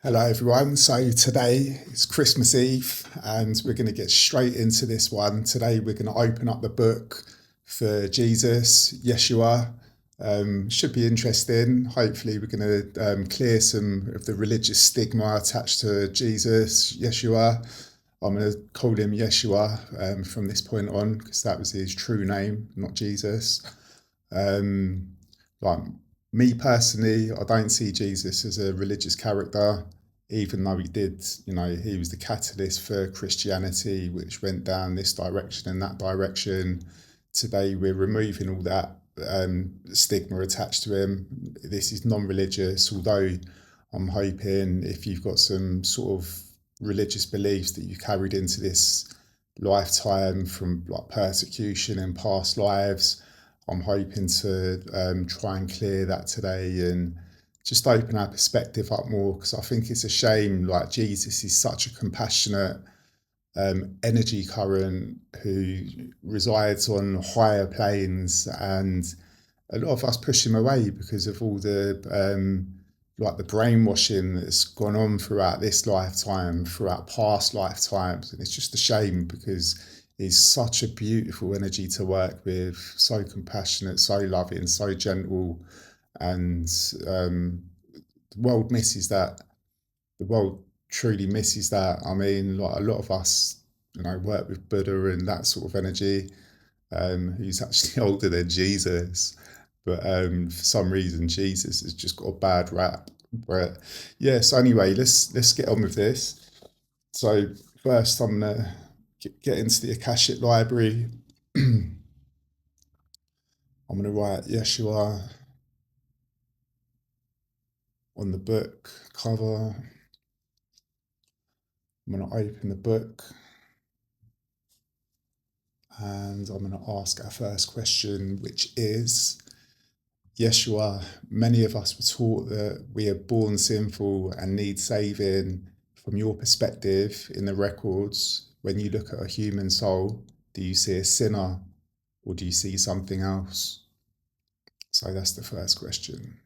Hello, everyone. So today is Christmas Eve, and we're going to get straight into this one. Today, we're going to open up the book for Jesus, Yeshua. Should be interesting. Hopefully, we're going to clear some of the religious stigma attached to Jesus, Yeshua. I'm going to call him Yeshua from this point on because that was his true name, not Jesus. Um, like me personally, I don't see Jesus as a religious character, even though he was the catalyst for Christianity, which went down this direction and that direction. Today, we're removing all that stigma attached to him. This is non-religious, although I'm hoping if you've got some sort of religious beliefs that you carried into this lifetime from like persecution in past lives, I'm hoping to try and clear that today and just open our perspective up more, because I think it's a shame. Like, Jesus is such a compassionate energy current who resides on higher planes, and a lot of us push him away because of all the like the brainwashing that's gone on throughout this lifetime, throughout past lifetimes, and it's just a shame because he's such a beautiful energy to work with, so compassionate, so loving, so gentle, and the world misses that. The world truly misses that. I mean, like a lot of us, work with Buddha and that sort of energy, who's actually older than Jesus. But for some reason, Jesus has just got a bad rap. But yeah, so anyway, let's get on with this. So first, I'm gonna get into the Akashic library. I'm gonna write Yeshua on the book cover. I'm gonna open the book, and I'm gonna ask our first question, which is, Yeshua, many of us were taught that we are born sinful and need saving. From your perspective in the records, when you look at a human soul, do you see a sinner or do you see something else? So that's the first question.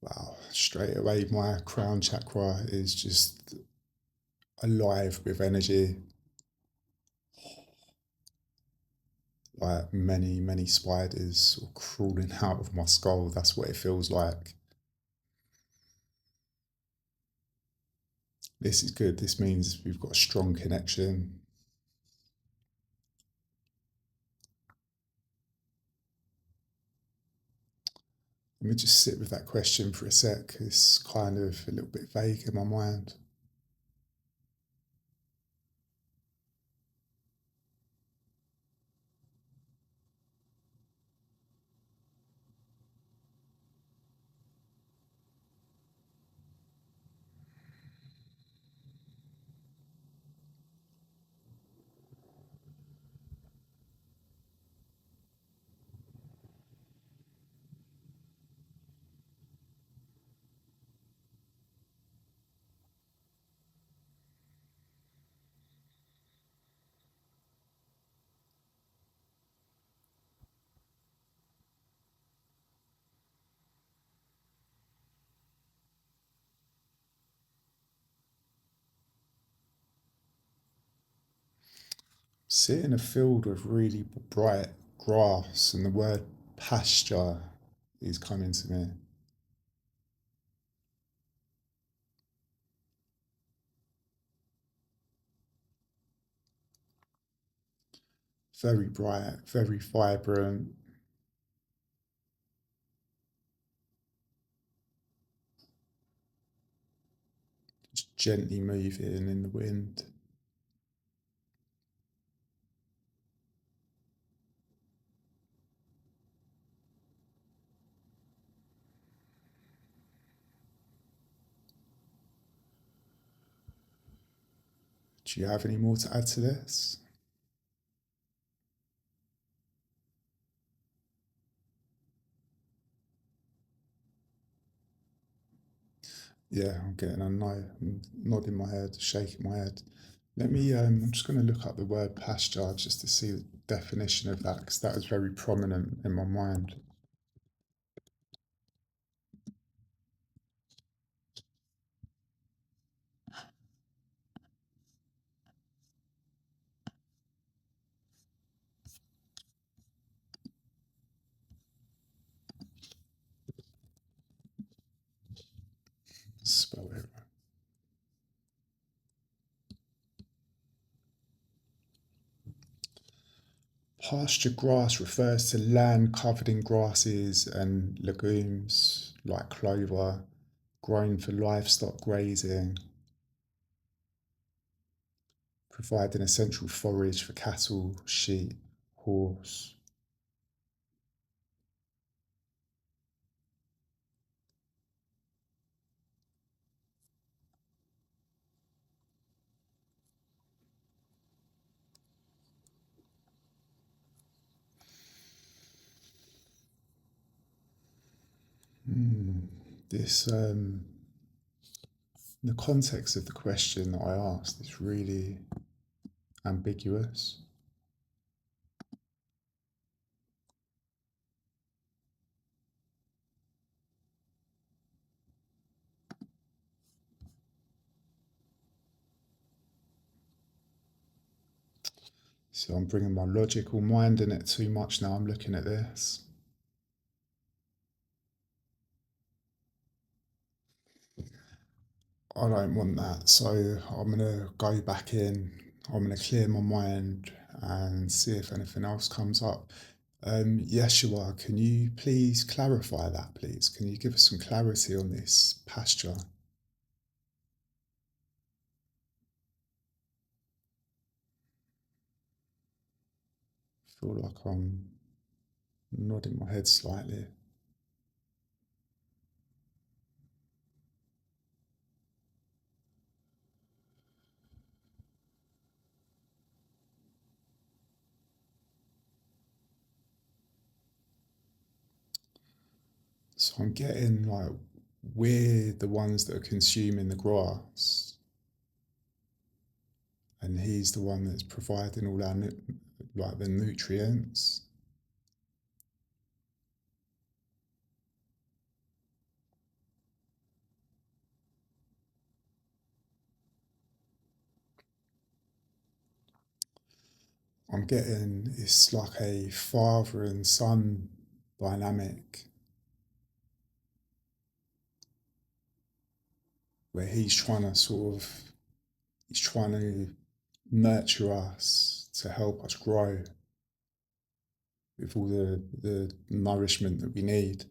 Wow, straight away, my crown chakra is just alive with energy. Like many, many spiders sort of crawling out of my skull. That's what it feels like. This is good. This means we've got a strong connection. Let me just sit with that question for a sec. It's kind of a little bit vague in my mind. Seeing a field with really bright grass, and the word pasture is coming to me. Very bright, very vibrant, just gently moving in the wind. Do you have any more to add to this? Yeah, I'm getting a no. I'm nodding my head, shaking my head. I'm just going to look up the word pasture just to see the definition of that, because that was very prominent in my mind. Pasture grass refers to land covered in grasses and legumes like clover, grown for livestock grazing, providing essential forage for cattle, sheep, horse. This, the context of the question that I asked is really ambiguous. So I'm bringing my logical mind in it too much now. I'm looking at this. I don't want that. So I'm going to go back in. I'm going to clear my mind and see if anything else comes up. Yeshua, can you please clarify that, please? Can you give us some clarity on this pasture? I feel like I'm nodding my head slightly. So I'm getting like we're the ones that are consuming the grass, and he's the one that's providing all our like the nutrients. I'm getting it's like a father and son dynamic where he's trying to nurture us to help us grow with all the nourishment that we need.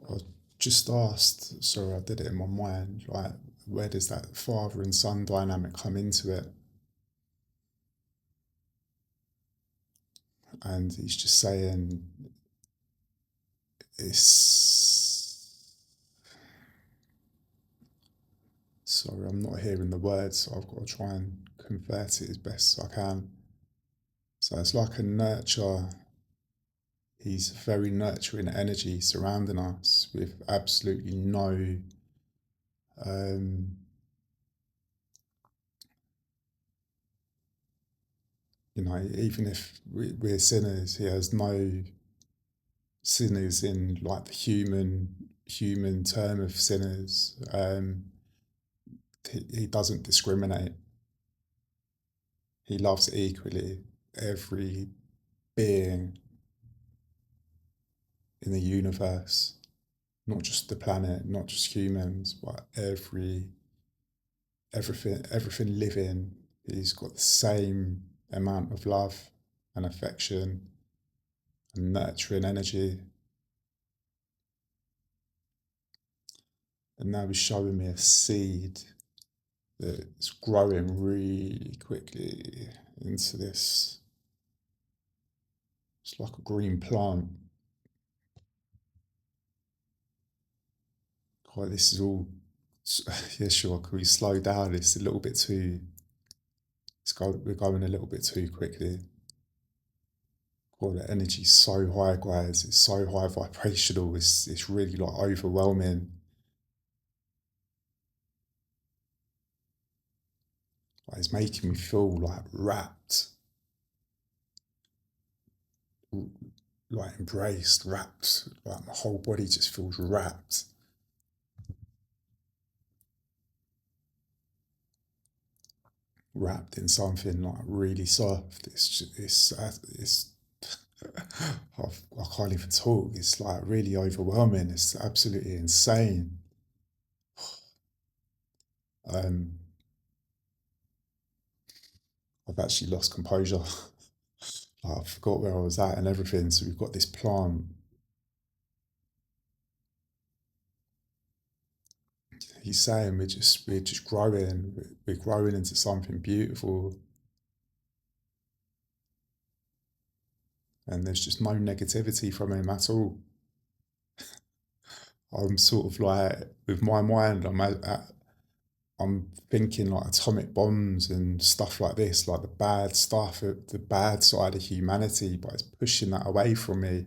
I just asked, sorry, I did it in my mind, like where does that father and son dynamic come into it? And he's just saying it's sorry, I'm not hearing the words, so I've got to try and convert it as best as I can. So it's like a nurture. He's very nurturing energy surrounding us with absolutely no um, even if we're sinners, he has no sinners in like the human term of sinners. He doesn't discriminate. He loves equally every being in the universe, not just the planet, not just humans, but everything living. He's got the same amount of love and affection and nurturing energy. And now he's showing me a seed that's growing really quickly into this. It's like a green plant. God, this is all. Yeah, sure. Can we slow down? It's a little bit too. We're going a little bit too quickly. God, the energy's so high, guys. It's so high vibrational. It's really like overwhelming. Like, it's making me feel like wrapped, like embraced, wrapped. Like my whole body just feels wrapped. wrapped in something like really soft. It's I can't even talk. It's like really overwhelming. It's absolutely insane. Um, I've actually lost composure. Like, I forgot where I was at and everything. So we've got this plant. He's saying we're just growing. We're growing into something beautiful, and there's just no negativity from him at all. I'm sort of like with my mind. I'm thinking like atomic bombs and stuff like this, like the bad stuff, the bad side of humanity. But it's pushing that away from me.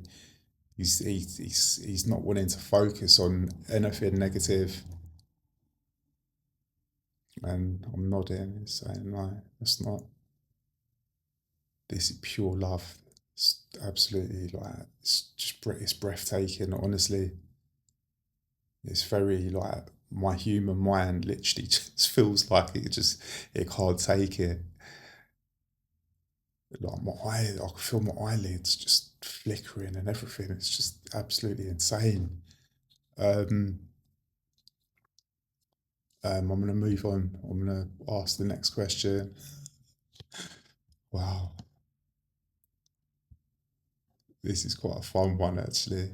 He's not wanting to focus on anything negative, and I'm nodding, he's saying no, that's not. This is pure love. It's absolutely like it's breathtaking. Honestly, it's very like my human mind literally just feels like it can't take it. Like I can feel my eyelids just flickering and everything. It's just absolutely insane. Um, I'm going to move on. I'm going to ask the next question. Wow, this is quite a fun one actually.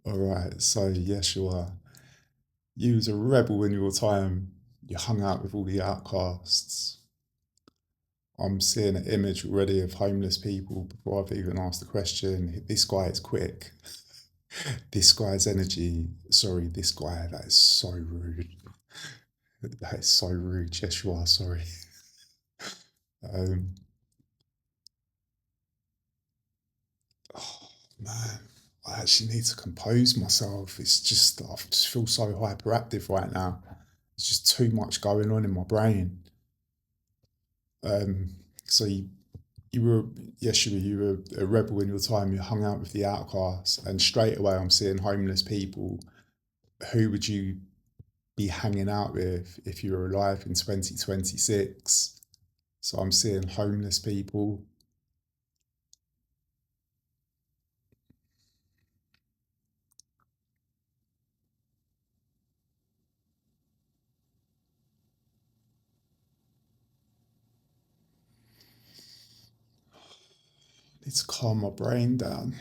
All right, so Yeshua, you was a rebel in your time. You hung out with all the outcasts. I'm seeing an image already of homeless people before I've even asked the question. This guy is quick. This guy's energy. Sorry, this guy. That is so rude. That is so rude. Yeshua, sorry. Um, oh man, I actually need to compose myself. I just feel so hyperactive right now. It's just too much going on in my brain. Um, so you were, Yeshua, you were a rebel in your time. You hung out with the outcasts, and straight away I'm seeing homeless people. Who would you be hanging out with if you were alive in 2026? So I'm seeing homeless people. Need to calm my brain down.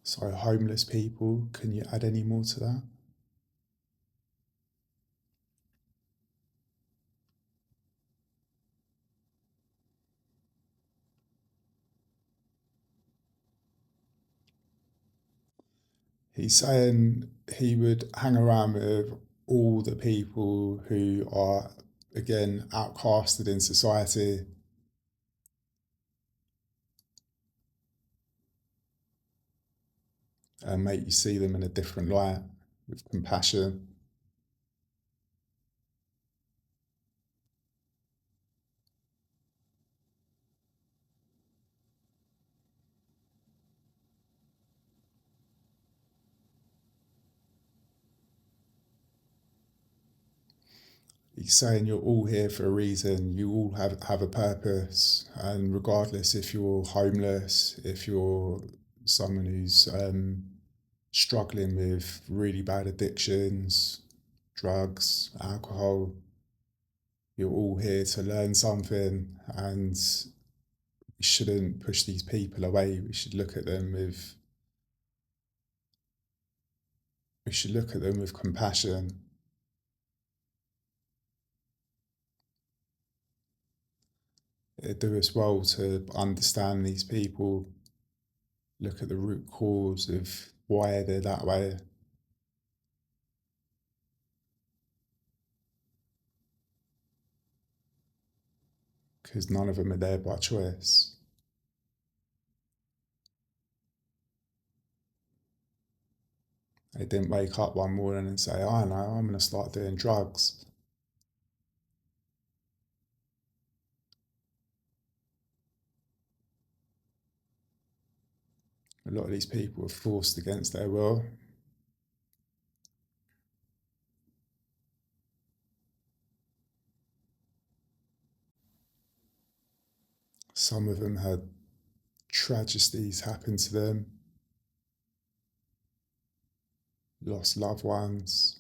So homeless people, can you add any more to that? He's saying he would hang around with all the people who are, again, outcasted in society and make you see them in a different light with compassion. He's saying you're all here for a reason. You all have a purpose, and regardless if you're homeless, if you're someone who's struggling with really bad addictions, drugs, alcohol, you're all here to learn something, and we shouldn't push these people away. We should look at them with compassion. It do us well to understand these people, look at the root cause of why they're that way, because none of them are there by choice. They didn't wake up one morning and say, I know, I'm going to start doing drugs. A lot of these people are forced against their will. Some of them had tragedies happen to them, lost loved ones,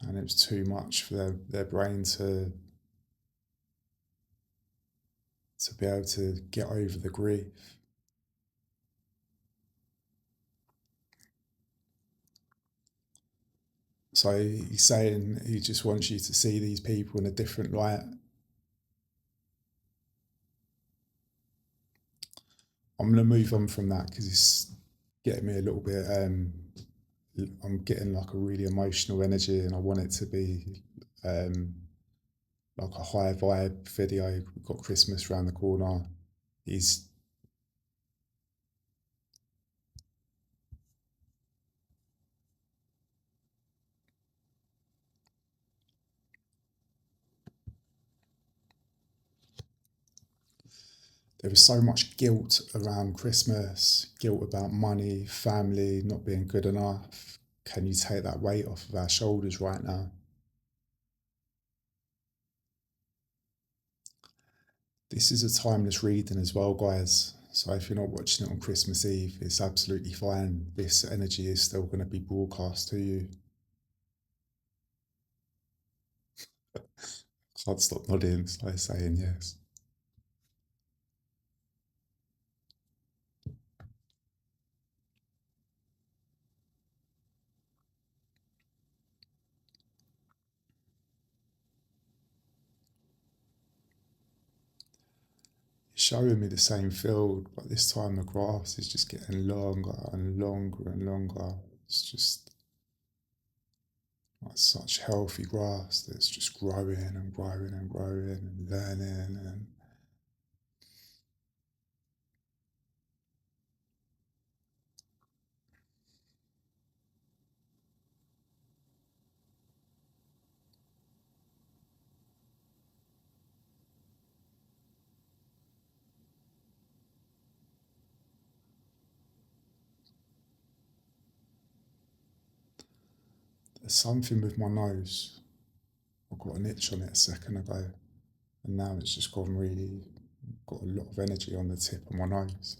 and it was too much for their brain to be able to get over the grief. So he's saying he just wants you to see these people in a different light. I'm going to move on from that because it's getting me a little bit, I'm getting like a really emotional energy, and I want it to be like a high vibe video. We've got Christmas around the corner. He's There was so much guilt around Christmas, guilt about money, family, not being good enough. Can you take that weight off of our shoulders right now? This is a timeless reading as well, guys. So if you're not watching it on Christmas Eve, it's absolutely fine. This energy is still going to be broadcast to you. Can't stop nodding, so saying yes. It's showing me the same field, but this time the grass is just getting longer and longer and longer. It's just like such healthy grass that's just growing and growing and growing and learning. And there's something with my nose. I got an itch on it a second ago, and now it's just gone really, got a lot of energy on the tip of my nose.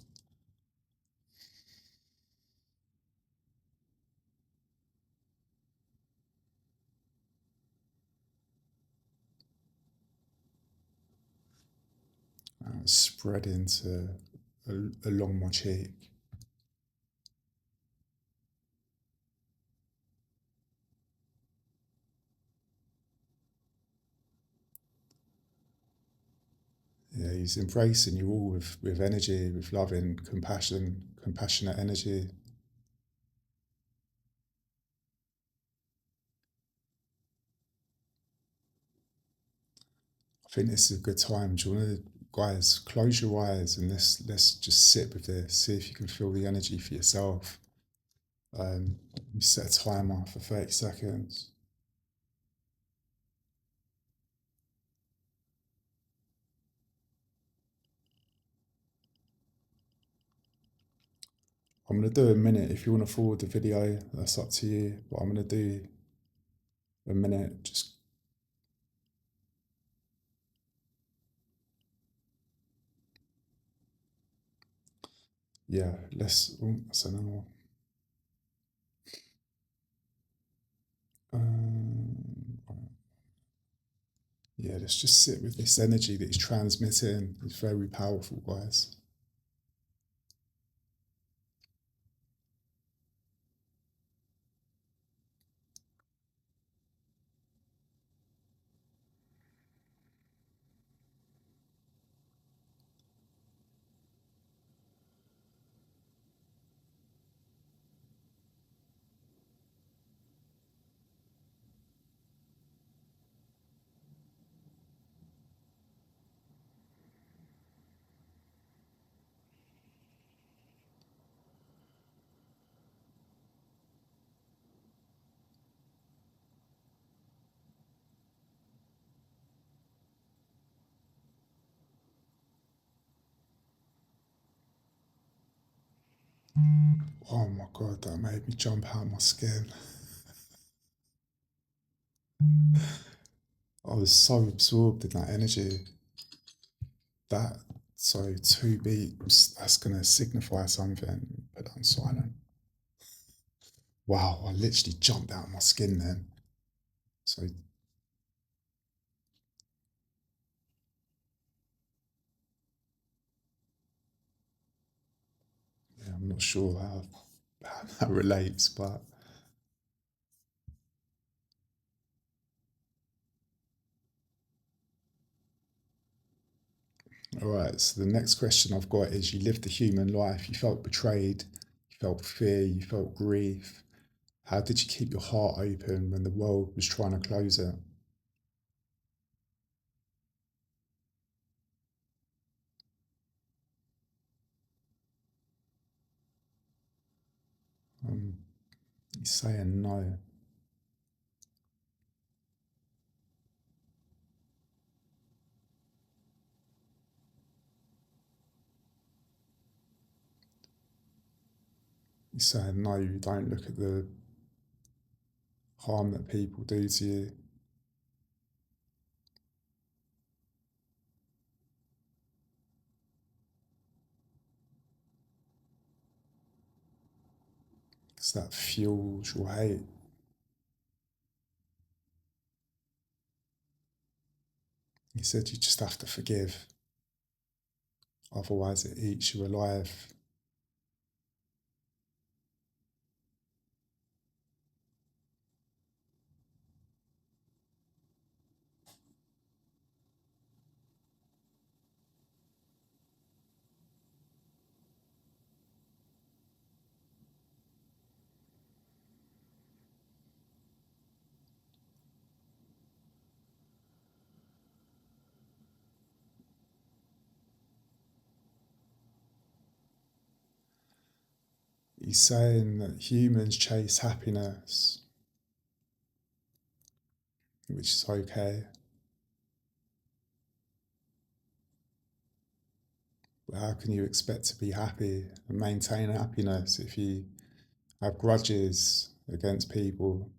And it's spreading along my cheek. Yeah, he's embracing you all with energy, with loving, compassion, compassionate energy. I think this is a good time. Do you want to, guys, close your eyes and let's just sit with this. See if you can feel the energy for yourself. Set a timer for 30 seconds. I'm going to do a minute. If you want to forward the video, that's up to you. But I'm going to do a minute. Just yeah. Let's. Oh, that's another one. Yeah, let's just sit with this energy that he's transmitting. It's very powerful, guys. Oh my God, that made me jump out my skin. I was so absorbed in that energy. That, so 2 beeps, that's going to signify something. Put that on silent. Wow, I literally jumped out of my skin then. So yeah, I'm not sure how that relates, but all right. So the next question I've got is: you lived a human life, you felt betrayed, you felt fear, you felt grief. How did you keep your heart open when the world was trying to close it? Um, you're saying no. You're saying no, you don't look at the harm that people do to you. Because that fuels your hate. You said you just have to forgive, otherwise it eats you alive. He's saying that humans chase happiness, which is okay. But how can you expect to be happy and maintain happiness if you have grudges against people?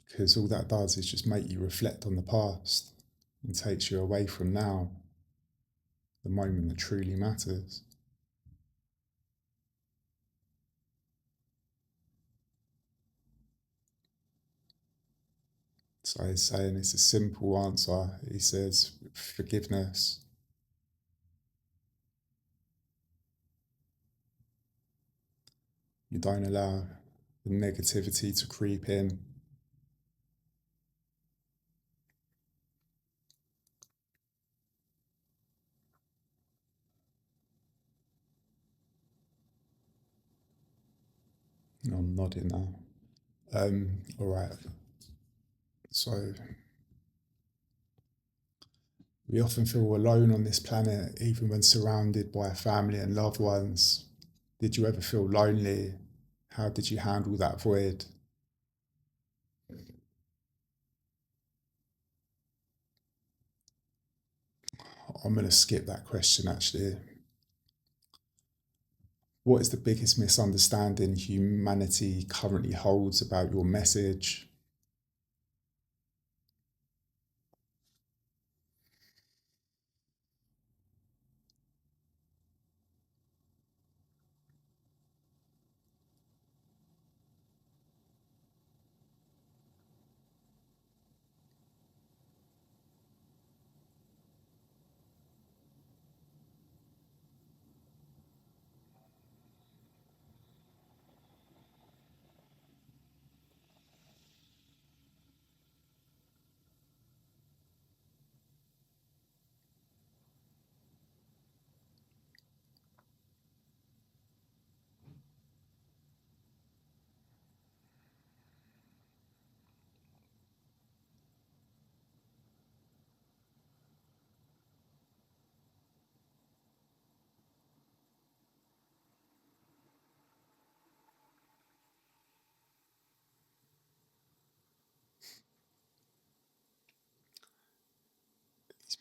Because all that does is just make you reflect on the past and takes you away from now, the moment that truly matters. So he's saying it's a simple answer. He says forgiveness. You don't allow the negativity to creep in. I'm nodding now. All right. So we often feel alone on this planet, even when surrounded by family and loved ones. Did you ever feel lonely? How did you handle that void? I'm going to skip that question actually. What is the biggest misunderstanding humanity currently holds about your message?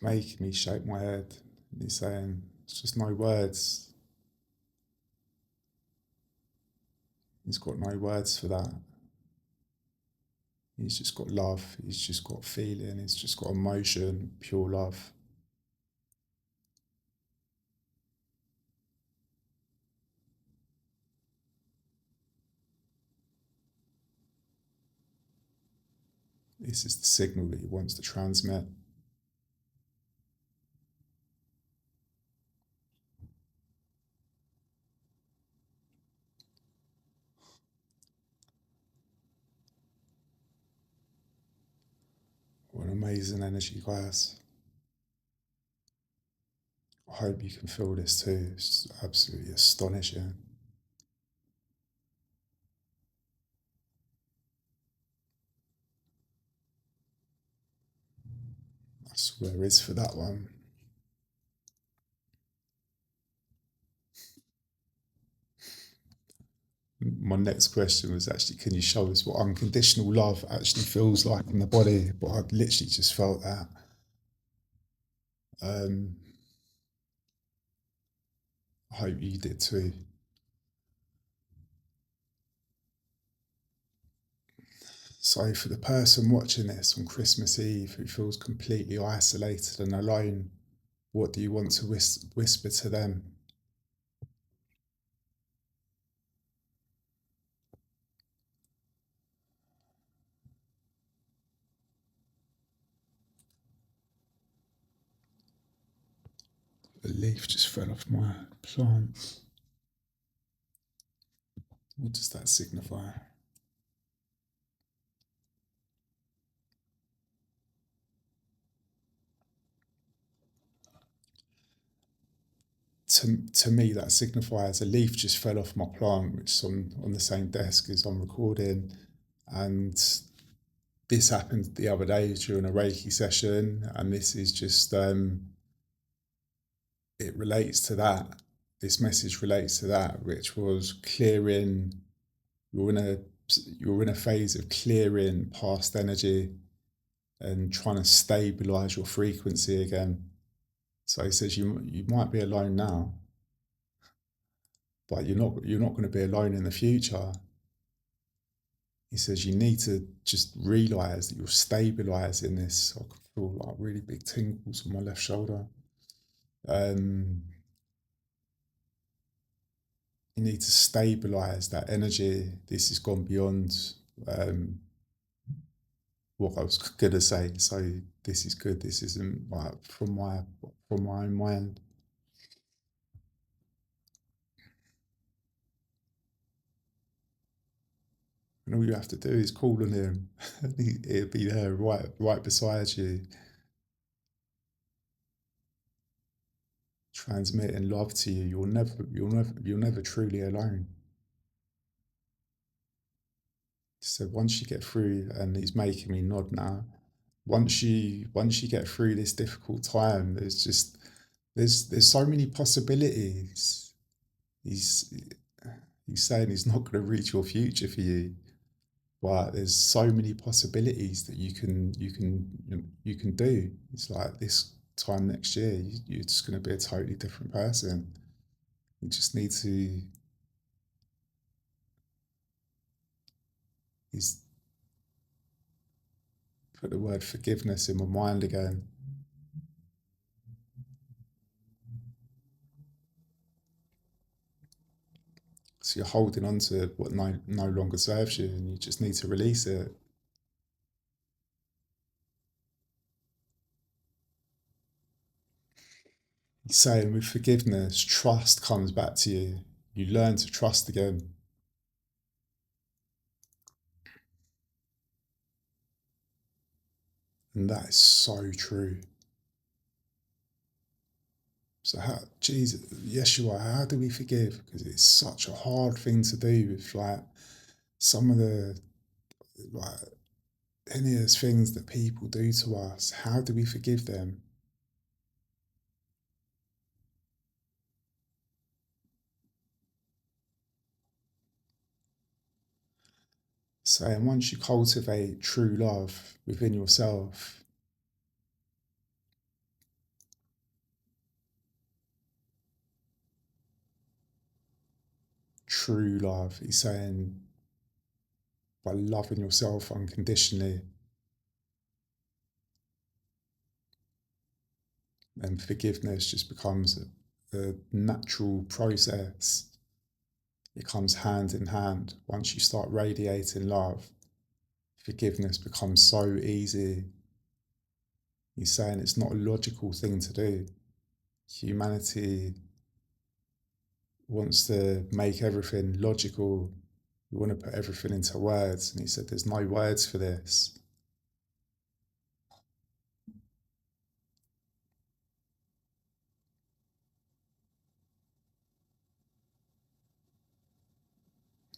making me shake my head. And he's saying, it's just no words. He's got no words for that. He's just got love. He's just got feeling. He's just got emotion, pure love. This is the signal that he wants to transmit. What an amazing energy, guys. I hope you can feel this too. It's absolutely astonishing. That's all there is for that one. My next question was actually, can you show us what unconditional love actually feels like in the body? But I literally just felt that. I hope you did too. So for the person watching this on Christmas Eve who feels completely isolated and alone, what do you want to whisper to them? A leaf just fell off my plant. What does that signify? To me, that signifies a leaf just fell off my plant, which is on the same desk as I'm recording. And this happened the other day during a Reiki session. And this is just, it relates to that. This message relates to that, which was clearing. You're in a phase of clearing past energy and trying to stabilize your frequency again. So he says you might be alone now, but you're not going to be alone in the future. He says you need to just realize that you're stabilizing this. I can feel like really big tingles on my left shoulder. You need to stabilize that energy. This has gone beyond what I was gonna say. So this is good. This isn't like from my own mind. And all you have to do is call on him. He'll be there right beside you, transmitting love to you. You're never truly alone. So once you get through, and he's making me nod now, once you get through this difficult time, there's so many possibilities. He's he's saying he's not going to reach your future for you, but there's so many possibilities that you can do. It's like this time next year, you're just going to be a totally different person. You just need to. He's put the word forgiveness in my mind again. So you're holding on to what no longer serves you, and you just need to release it. He's saying with forgiveness, trust comes back to you. You learn to trust again. And that is so true. So how, Jesus, Yeshua, how do we forgive? Because it's such a hard thing to do with like some of the, like, heinous things that people do to us. How do we forgive them? So, and once you cultivate true love within yourself, true love. He's saying by loving yourself unconditionally, and forgiveness just becomes a natural process. It comes hand in hand. Once you start radiating love, forgiveness becomes so easy. He's saying it's not a logical thing to do. Humanity wants to make everything logical. We want to put everything into words. And he said, there's no words for this.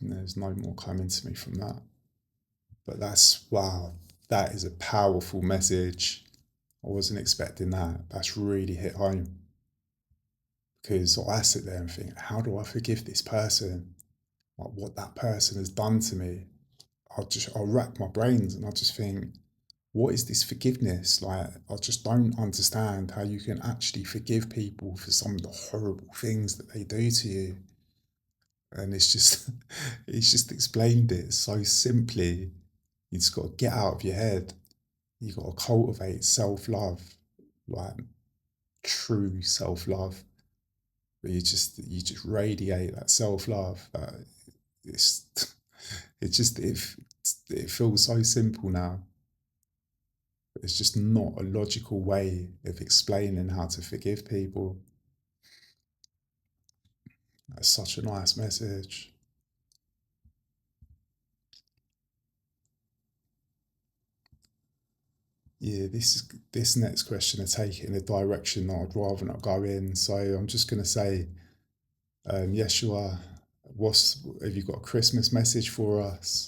And there's no more coming to me from that. But that's, wow, that is a powerful message. I wasn't expecting that. That's really hit home. Because I sit there and think, how do I forgive this person? Like what that person has done to me. I'll rack my brains and I just think, what is this forgiveness? Like, I just don't understand how you can actually forgive people for some of the horrible things that they do to you. And it's just, it's just explained it so simply. You just got to get out of your head. You got to cultivate self-love, like true self-love. But you just radiate that self-love. It's, it feels so simple now. It's just not a logical way of explaining how to forgive people. That's such a nice message. Yeah, this next question is taking in a direction that I'd rather not go in. So I'm just going to say, Yeshua, have you got a Christmas message for us?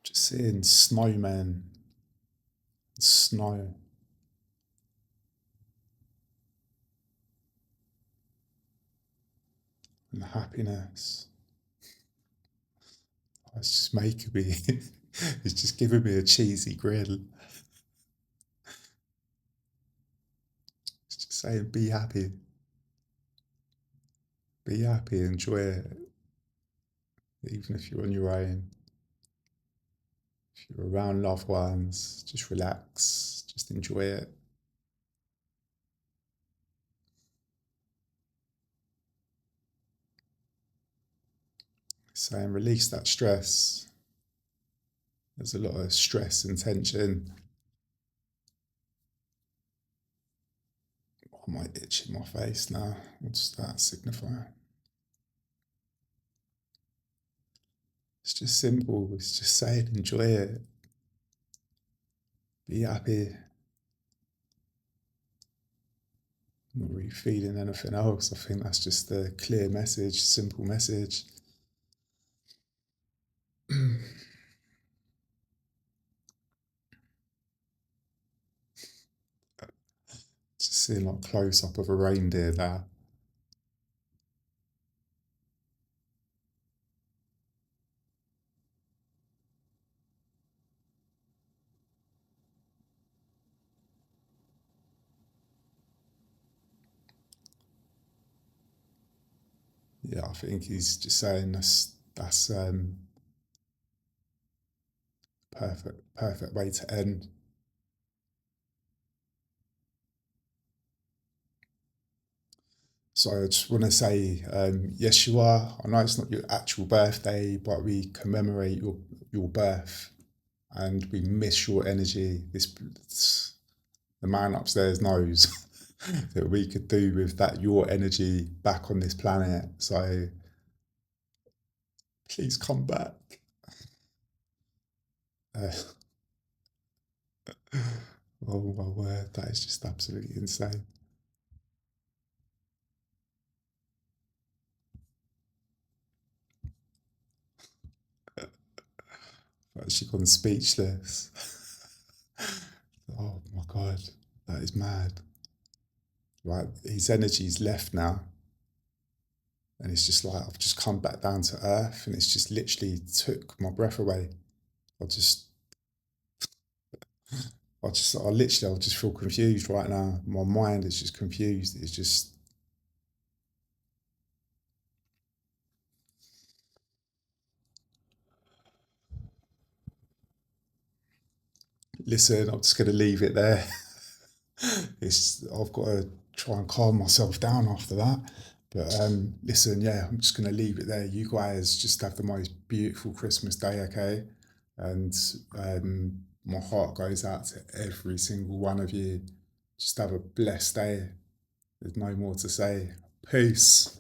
Just seeing snowmen, snow, and happiness. It's just making me, it's just giving me a cheesy grin. It's just saying, be happy, enjoy it, even if you're on your own. If you're around loved ones, just relax, just enjoy it. Saying release that stress. There's a lot of stress and tension. I might itch in my face now. What's that signify? It's just simple. It's just saying enjoy it. Be happy. Not really feeling anything else. I think that's just a clear message, simple message. Just seeing like close up of a reindeer there. yeah, I think he's just saying that's perfect way to end. So I just want to say, Yeshua, I know it's not your actual birthday, but we commemorate your birth and we miss your energy. The man upstairs knows that we could do with that your energy back on this planet. So please come back. Uh, oh my word, that is just absolutely insane. I've actually gone speechless. Oh my god, that is mad. Right, his energy's left now, and it's just like I've just come back down to earth, and it's just literally took my breath away. I just, I just feel confused right now. My mind is just confused. It's just, listen, I'm just going to leave it there. I've got to try and calm myself down after that. But listen, yeah, I'm just going to leave it there. You guys just have the most beautiful Christmas day, okay? And my heart goes out to every single one of you. Just have a blessed day. There's no more to say. Peace.